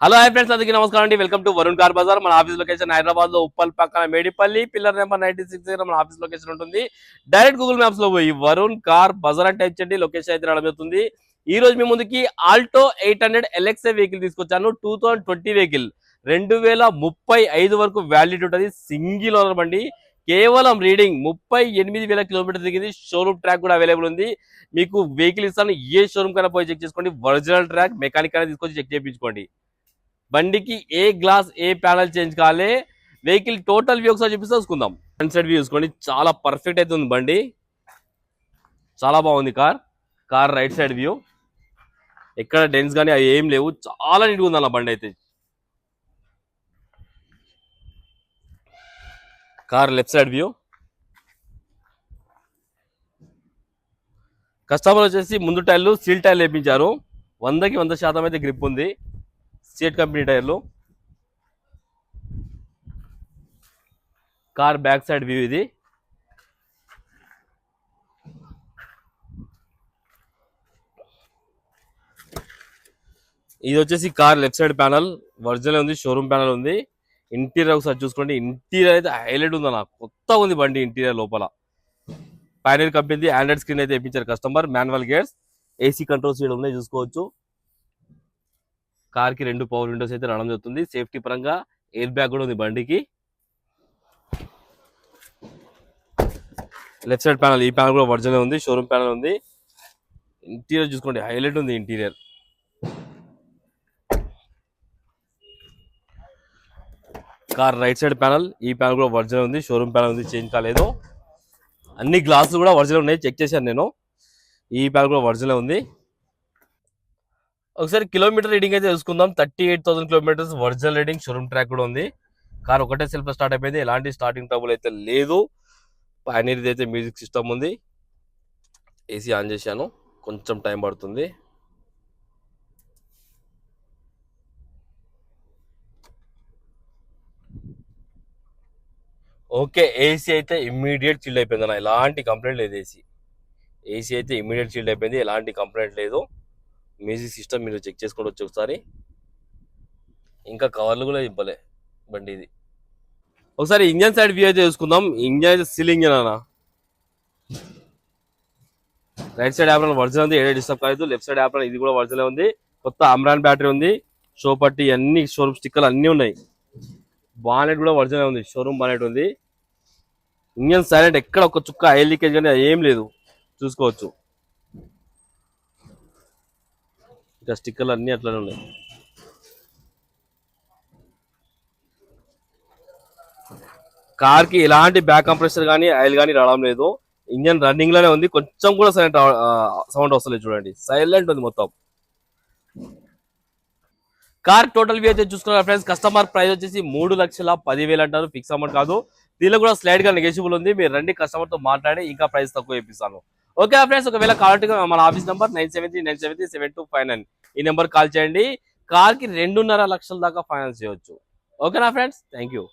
Hello hi friends, అందరికీ నమస్కారం అండి. Welcome to Varun car Bazaar. మన ఆఫీస్ లొకేషన్ హైదరాబాద్ లో ఉప్పల్ పక్కన మేడిపల్లి పిల్లర్ నెంబర్ 96 దగ్గర మన ఆఫీస్ లొకేషన్ ఉంటుంది. డైరెక్ట్ గూగుల్ మ్యాప్స్ లో పోయి వరుణ్ కార్ బజార్ అంటే ఇచ్చండి, లొకేషన్ అయితే రావడం. ఈ రోజు మీ ముందుకి ఆల్టో 800 LXA వెహికల్ తీసుకొచ్చాను. 2020 వెహికల్, 2035 వరకు వ్యాలిడిటీ ఉంటుంది. సింగిల్ ఓనర్ బండి, కేవలం రీడింగ్ 38,000 కిలోమీటర్ దిగింది. షోరూమ్ ట్రాక్ కూడా అవైలబుల్ ఉంది. మీకు వెహికల్ ఇస్తాను, ఏ షోరూమ్ కైనా పోయి చెక్ చేసుకోండి. ఒరిజినల్ ట్రాక్, మెకానిక్ అనేది తీసుకొచ్చి చెక్ చేయించుకోండి. బండికి ఏ గ్లాస్ ఏ ప్యానల్ చేంజ్ కాలే. వెహికల్ టోటల్ వ్యూ ఒకసారి చూపిస్తే చూసుకుందాం. ఫ్రంట్ సైడ్ వ్యూ చూసుకోండి, చాలా పర్ఫెక్ట్ అయితే ఉంది బండి, చాలా బాగుంది. కార్ రైట్ సైడ్ వ్యూ, ఎక్కడ డెన్స్ కానీ అవి ఏం లేవు, చాలా నీట్గా ఉంది అన్న బండి అయితే. Car left side view, customer వచ్చేసి ముందు టైర్లు స్టీల్ టైర్లు వేయించారు. 100కి 100% అయితే గ్రిప్ ఉంది. స్టేట్ కంపెనీ టైర్లు. కార్ బ్యాక్ సైడ్ వ్యూ ఇది. ఇది వచ్చేసి car left side panel original ఉంది, షోరూమ్ ప్యానల్ ఉంది. ఇంటీరియర్ ఒకసారి చూసుకోండి, ఇంటీరియర్ అయితే హైలైట్ ఉందన్న, కొత్తగా ఉంది బండి. ఇంటీరియర్ లోపల పైనర్ కంపెనీ ఆండ్రాయిడ్ స్క్రీన్ అయితే ఇప్పించారు customer. Manual gears, AC controls ఇక్కడ ఉన్నాయి చూసుకోవచ్చు. కార్ కి 2 పవర్ విండోస్ అయితే రావడం జరుగుతుంది. సేఫ్టీ పరంగా ఎయిర్ బ్యాగ్ కూడా ఉంది బండికి. లెఫ్ట్ సైడ్ ప్యానల్, ఈ ప్యానల్ కూడా ఒరిజినల్ ఉంది, షోరూమ్ ప్యానల్ ఉంది. ఇంటీరియర్ చూసుకోండి, హైలైట్ ఉంది interior. Car right side panel, ఈ ప్యానల్ కూడా ఒరిజినల్ ఉంది, షోరూమ్ ప్యానల్ ఉంది, చేంజ్ కాలేదు. అన్ని గ్లాసులు కూడా ఒరిజినల్ ఉన్నాయి, చెక్ చేశాను నేను. ఈ ప్యానల్ కూడా ఒరిజినల్ ఉంది. ఒకసారి కిలోమీటర్ రీడింగ్ అయితే తెలుసుకుందాం. 38,000 kilometres original reading, showroom track కూడా ఉంది. కార్ ఒకటే సెల్ఫ్ స్టార్ట్ అయిపోయింది, ఎలాంటి స్టార్టింగ్ ట్రబుల్ అయితే లేదు. పైనీర్ అయితే మ్యూజిక్ సిస్టమ్ ఉంది. ఏసీ ఆన్ చేశాను, కొంచెం టైం పడుతుంది. ఓకే, ఏసీ అయితే ఇమ్మీడియట్ చిల్డ్ అయిపోయింది అన్న, ఎలాంటి కంప్లైంట్ లేదు. ఏసీ అయితే ఇమ్మీడియట్ చిల్డ్ అయిపోయింది, ఎలాంటి కంప్లైంట్ లేదు. మ్యూజిక్ సిస్టమ్ మీరు చెక్ చేసుకోవచ్చు ఒకసారి. ఇంకా కవర్లు కూడా ఇవ్వలే బండి ఇది. ఒకసారి ఇంజన్ సైడ్ వ్యూ అయితే చూసుకుందాం. ఇంజన్ అయితే సిల్ ఇంజన్ అన్న. రైట్ సైడ్ యాప్రాన్ ఒరిజినల్ ఉంది, ఏడే డిస్టర్బ్ కాలేదు. లెఫ్ట్ సైడ్ యాప్రాన్ ఇది కూడా ఒరిజినల్ ఉంది. కొత్త అమ్రాన్ బ్యాటరీ ఉంది, షో పట్టి అన్ని షోరూమ్ స్టిక్కర్లు అన్నీ ఉన్నాయి. బానెట్ కూడా ఒరిజినల్ ఉంది, షోరూమ్ బానెట్ ఉంది. ఇంజన్ సైలెంట్, ఎక్కడ ఒక చుక్క ఆయిల్ లీకేజ్ కానీ ఏం లేదు చూసుకోవచ్చు. ఇంకా స్టిక్కర్లు అన్నీ అట్లనే ఉన్నాయి. కార్ కి ఎలాంటి బ్యాక్ కంప్రెసర్ కానీ ఆయిల్ కానీ రావడం లేదు. ఇంజన్ రన్నింగ్ లోనే ఉంది, కొంచెం కూడా సౌండ్ వస్తలేదు. చూడండి, సైలెంట్ ఉంది మొత్తం. కార్ టోటల్ వ్యూ అయితే చూసుకున్నారు ఫ్రెండ్స్. కస్టమర్ ప్రైస్ వచ్చేసి 3,10,000 అంటారు, ఫిక్స్ అమౌంట్ కాదు. దీనిలో కూడా స్లైడ్ గా నెగోషియబుల్ ఉంది. మీరు రండి, కస్టమర్ తో మాట్లాడి ఇంకా ప్రైస్ తక్కువ ఇప్పిస్తాను. ఓకే ఫ్రెండ్స్, ఒకవేళ కావాలంటే మన ఆఫీస్ నెంబర్ 9739737259, ఈ నెంబర్ కాల్ చేయండి. కార్ కి 2.5 లక్షల దాకా ఫైనాన్స్ చేయొచ్చు. ఓకేనా ఫ్రెండ్స్, థ్యాంక్ యూ.